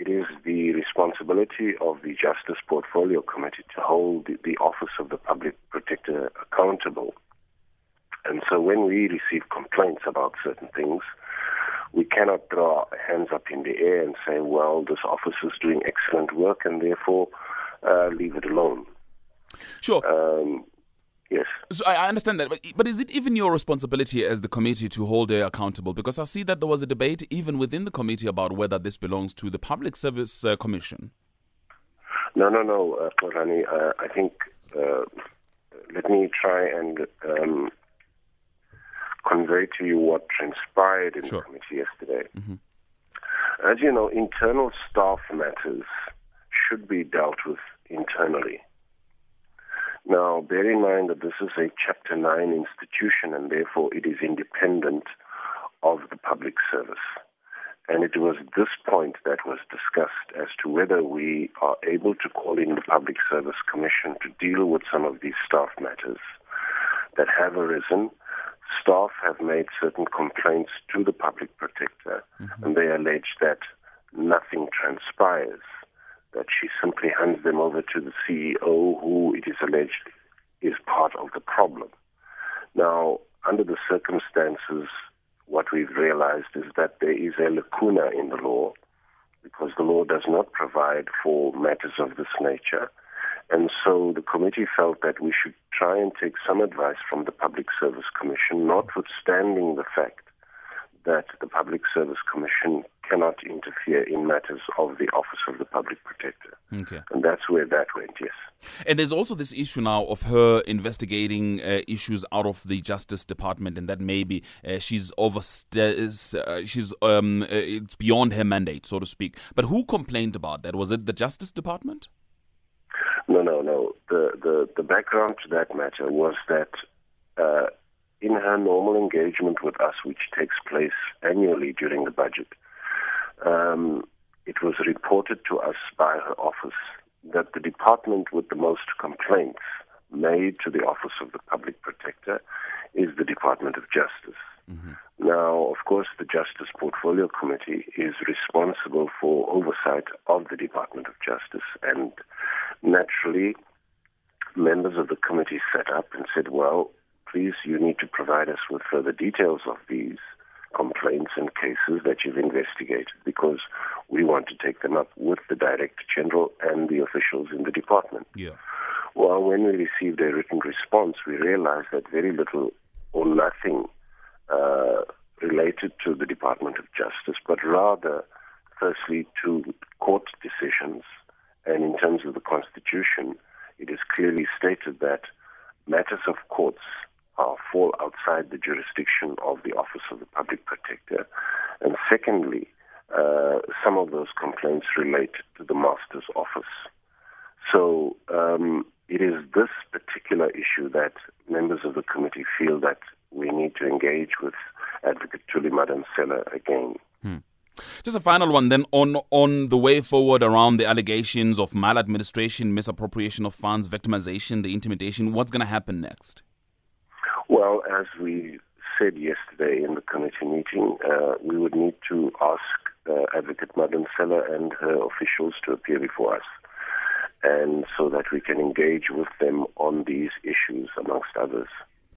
it is the responsibility of the Justice Portfolio Committee to hold the Office of the Public Protector accountable. And so when we receive complaints about certain things, we cannot throw our hands up in the air and say, well, this office is doing excellent work and therefore leave it alone. Sure. Yes. So I understand that, but is it even your responsibility as the committee to hold her accountable? Because I see that there was a debate even within the committee about whether this belongs to the Public Service Commission. No, Korani. I think, let me try and convey to you what transpired in the committee yesterday. Mm-hmm. As you know, internal staff matters should be dealt with internally. Now, bear in mind that this is a Chapter 9 institution and therefore it is independent of the public service. And it was this point that was discussed as to whether we are able to call in the Public Service Commission to deal with some of these staff matters that have arisen. Staff have made certain complaints to the Public Protector, and they allege that nothing transpires, that she simply hands them over to the CEO, who it is alleged is part of the problem. Now, under the circumstances, what we've realized is that there is a lacuna in the law, because the law does not provide for matters of this nature. And so the committee felt that we should try and take some advice from the Public Service Commission, notwithstanding the fact that the Public Service Commission cannot interfere in matters of the Office of the Public Protector. Okay. And that's where that went, yes. And there's also this issue now of her investigating issues out of the Justice Department, and that maybe it's beyond her mandate, so to speak. But who complained about that? Was it the Justice Department? No. The background to that matter was that in her normal engagement with us, which takes place annually during the budget, it was reported to us by her office that the department with the most complaints made to the Office of the Public Protector is the Department of Justice. Mm-hmm. Now, of course, the Justice Portfolio Committee is responsible for oversight of the Department of Justice, and naturally, members of the committee set up and said, well, please, you need to provide us with further details of these complaints and cases that you've investigated, because we want to take them up with the Director General and the officials in the department. Yeah. Well, when we received a written response, we realized that very little or nothing related to the Department of Justice, but rather, firstly, to court decisions. And in terms of the Constitution, it is clearly stated that matters of courts fall outside the jurisdiction of the Office of the Public Protector. And secondly, some of those complaints relate to the Master's office. So it is this particular issue that members of the committee feel that we need to engage with Advocate Madonsela again. Just a final one then on the way forward around the allegations of maladministration, misappropriation of funds, victimization, the intimidation. What's going to happen next? Well, as we said yesterday in the committee meeting, we would need to ask Advocate Madonsela and her officials to appear before us, and so that we can engage with them on these issues, amongst others.